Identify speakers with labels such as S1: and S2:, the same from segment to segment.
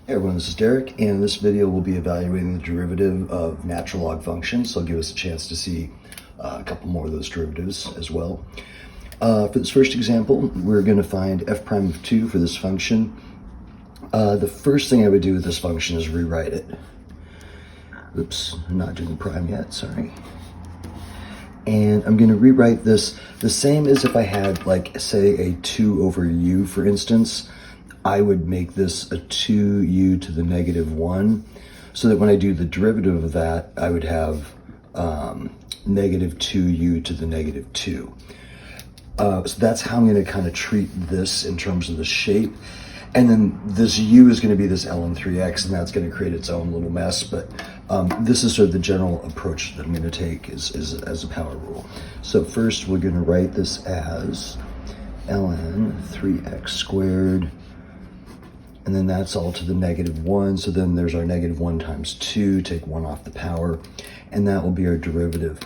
S1: Hey everyone, this is Derek, and in this video we'll be evaluating the derivative of natural log functions, so I'll give us a chance to see a couple more of those derivatives as well. For this first example, we're going to find f prime of 2 for this function. The first thing I would do with this function is rewrite it. Oops, I'm not doing prime yet, sorry. And I'm going to rewrite this the same as if I had, like, say, a 2 over u, for instance. I would make this a 2u to the negative 1, so that when I do the derivative of that, I would have negative 2u to the negative 2. So that's how I'm going to kind of treat this in terms of the shape. And then this u is going to be this ln 3x, and that's going to create its own little mess. But this is sort of the general approach that I'm going to take as a power rule. So first, we're going to write this as ln 3x squared. And then that's all to the negative 1. So then there's our negative 1 times 2, take 1 off the power, and that will be our derivative.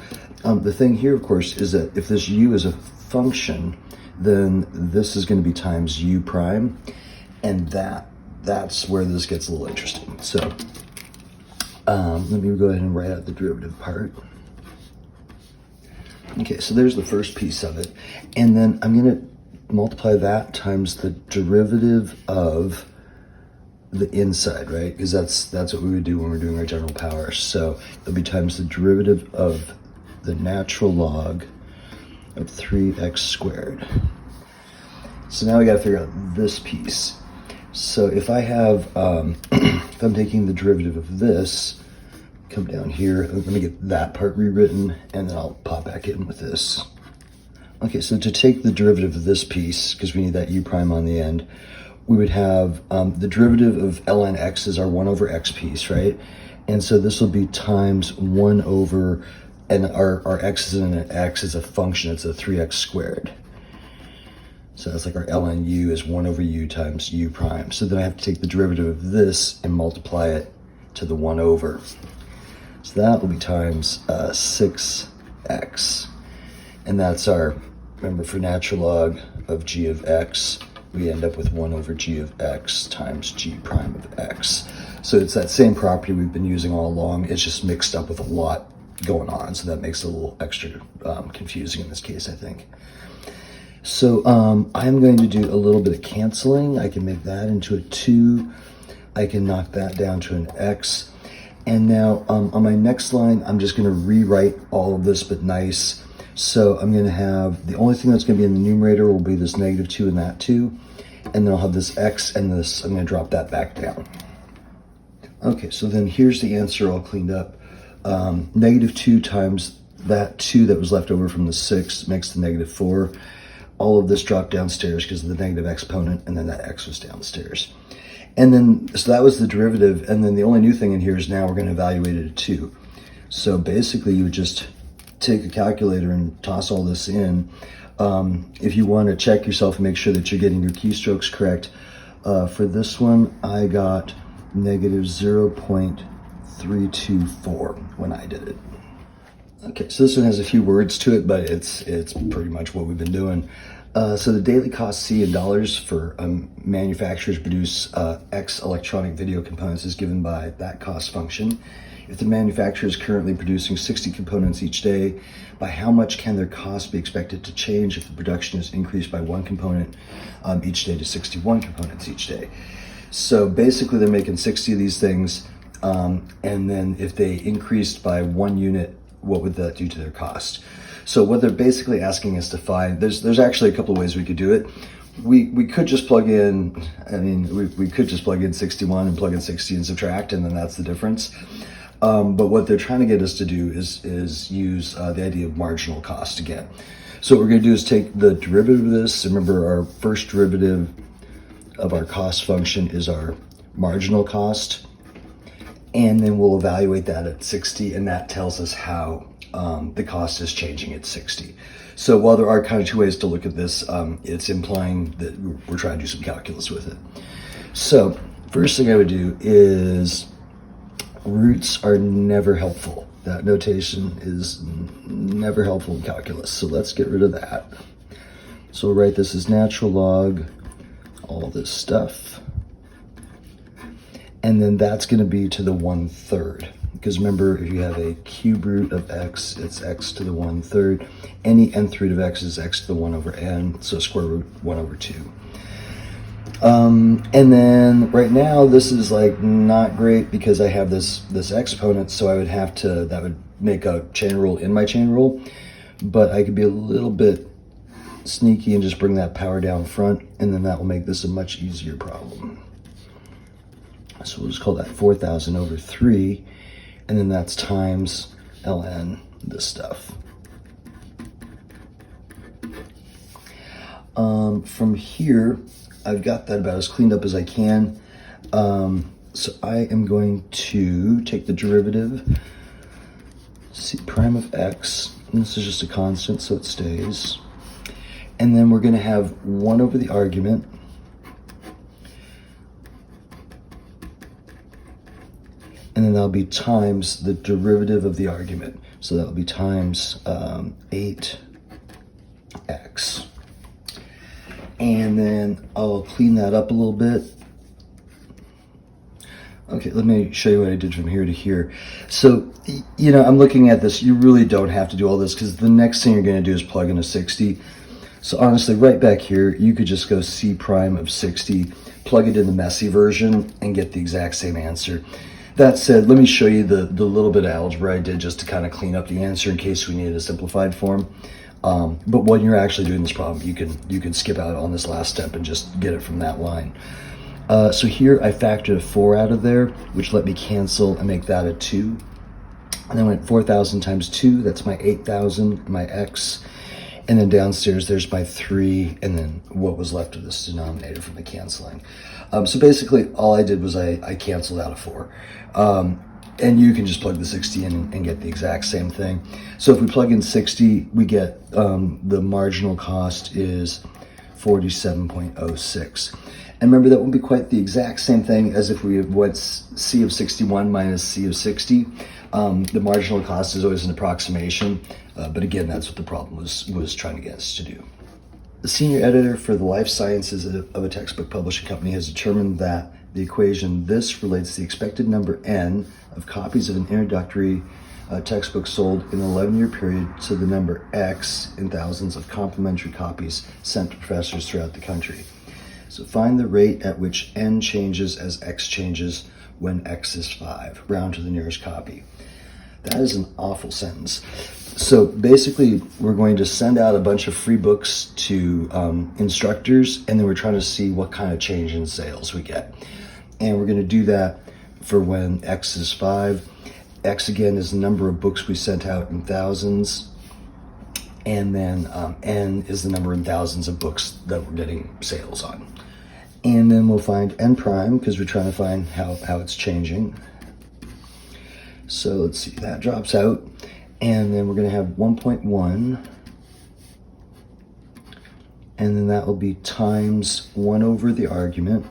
S1: The thing here, of course, is that if this u is a function, then this is going to be times u prime, and that's where this gets a little interesting. So let me go ahead and write out the derivative part. Okay, so there's the first piece of it. And then I'm going to multiply that times the derivative of the inside, right? Because that's what we would do when we're doing our general power. So it'll be times the derivative of the natural log of 3x squared. So now we got to figure out this piece. So if I have, if I'm taking the derivative of this, come down here, let me get that part rewritten, and then I'll pop back in with this. Okay, so to take the derivative of this piece, because we need that u prime on the end, we would have the derivative of ln x is our 1 over x piece, right? And so this will be times 1 over, and our x is an x is a function, it's a 3x squared. So that's like our ln u is 1 over u times u prime. So then I have to take the derivative of this and multiply it to the 1 over. So that will be times 6x. And that's our, remember, for natural log of g of x, we end up with 1 over g of x times g prime of x. So it's that same property we've been using all along. It's just mixed up with a lot going on, so that makes it a little extra confusing in this case, I think. So I'm going to do a little bit of canceling. I can make that into a 2. I can knock that down to an x. And now on my next line, I'm just going to rewrite all of this, but nice. So I'm going to have, the only thing that's going to be in the numerator will be this negative 2 and that 2. And then I'll have this x and this, I'm going to drop that back down. Okay, so then here's the answer all cleaned up. Negative 2 times that 2 that was left over from the 6 makes the negative 4. All of this dropped downstairs because of the negative exponent, and then that x was downstairs. And then, so that was the derivative, and then the only new thing in here is now we're going to evaluate it at 2. So basically you would just take a calculator and toss all this in. If you want to check yourself and make sure that you're getting your keystrokes correct, for this one I got negative 0.324 when I did it. Okay, so this one has a few words to it, but it's pretty much what we've been doing. So the daily cost C in dollars for manufacturers produce X electronic video components is given by that cost function. If the manufacturer is currently producing 60 components each day, by how much can their cost be expected to change if the production is increased by 1 component each day to 61 components each day? So basically they're making 60 of these things, and then if they increased by 1 unit, what would that do to their cost? So what they're basically asking us to find, there's actually a couple of ways we could do it. We could just plug in, we could just plug in 61 and plug in 60 and subtract, and then that's the difference. But what they're trying to get us to do is use the idea of marginal cost again. So what we're going to do is take the derivative of this. Remember, our first derivative of our cost function is our marginal cost. And then we'll evaluate that at 60, and that tells us how the cost is changing at 60. So while there are kind of 2 ways to look at this, it's implying that we're trying to do some calculus with it. So first thing I would do is, roots are never helpful. That notation is never helpful in calculus, so let's get rid of that. So we'll write this as natural log, all this stuff. And then that's going to be to the 1/3. Because remember, if you have a cube root of x, it's x to the 1/3. Any nth root of x is x to the 1 over n, so square root 1 over 2. And then right now, this is like not great because I have this exponent, so I would have to, that would make a chain rule in my chain rule. But I could be a little bit sneaky and just bring that power down front, and then that will make this a much easier problem. So we'll just call that 4,000 over 3, and then that's times ln, this stuff. From here, I've got that about as cleaned up as I can. So I am going to take the derivative, c prime of x, and this is just a constant, so it stays. And then we're going to have 1 over the argument, and then that'll be times the derivative of the argument. So that'll be times 8x. And then I'll clean that up a little bit. Okay, let me show you what I did from here to here. So, you know, I'm looking at this. You really don't have to do all this because the next thing you're going to do is plug in a 60. So honestly, right back here, you could just go c prime of 60, plug it in the messy version, and get the exact same answer. That said, let me show you the little bit of algebra I did just to kind of clean up the answer in case we needed a simplified form. But when you're actually doing this problem, you can skip out on this last step and just get it from that line. So here I factored a 4 out of there, which let me cancel and make that a 2. And then went 4,000 times 2, that's my 8,000, my x. And then downstairs, there's my 3, and then what was left of this denominator from the canceling. So basically, all I did was I canceled out a 4. And you can just plug the 60 in and get the exact same thing. So if we plug in 60, we get the marginal cost is 47.06. And remember, that won't be quite the exact same thing as if we went C of 61 minus C of 60. The marginal cost is always an approximation, but again, that's what the problem was trying to get us to do. The senior editor for the life sciences of a textbook publishing company has determined that the equation this relates the expected number n of copies of an introductory textbook sold in an 11-year period to the number x in thousands of complementary copies sent to professors throughout the country. So find the rate at which n changes as x changes when x is 5, round to the nearest copy. That is an awful sentence. So basically, we're going to send out a bunch of free books to instructors, and then we're trying to see what kind of change in sales we get. And we're going to do that for when x is 5. X, again, is the number of books we sent out in thousands. And then n is the number in thousands of books that we're getting sales on. And then we'll find n prime, because we're trying to find how it's changing. So let's see, that drops out. And then we're going to have 1.1. And then that will be times 1 over the argument.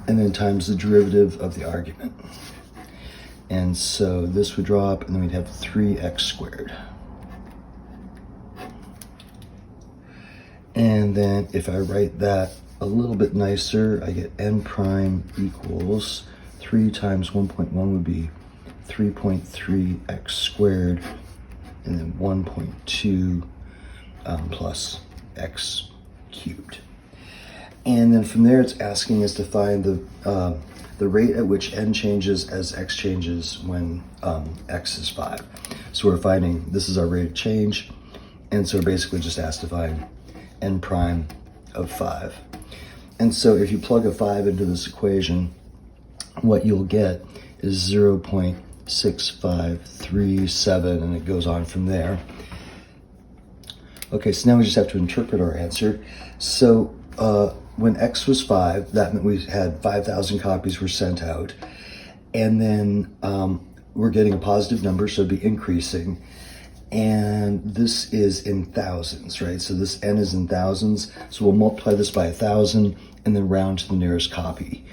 S1: And then times the derivative of the argument. And so this would drop, and then we'd have 3x squared. And then if I write that a little bit nicer, I get n prime equals 3 times 1.1 would be 3.3x squared, and then 1.2 plus x cubed. And then from there, it's asking us to find the rate at which n changes as x changes when x is 5. So we're finding this is our rate of change, and so we're basically just asked to find n prime of 5. And so if you plug a 5 into this equation, what you'll get is 0.6537, and it goes on from there. Okay, so now we just have to interpret our answer. So when x was 5, that meant we had 5,000 copies were sent out. And then we're getting a positive number, so it'd be increasing. And this is in thousands, right? So this n is in thousands. So we'll multiply this by 1,000 and then round to the nearest copy.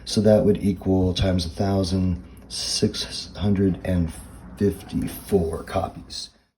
S1: So that would equal times 1,000, 654 copies.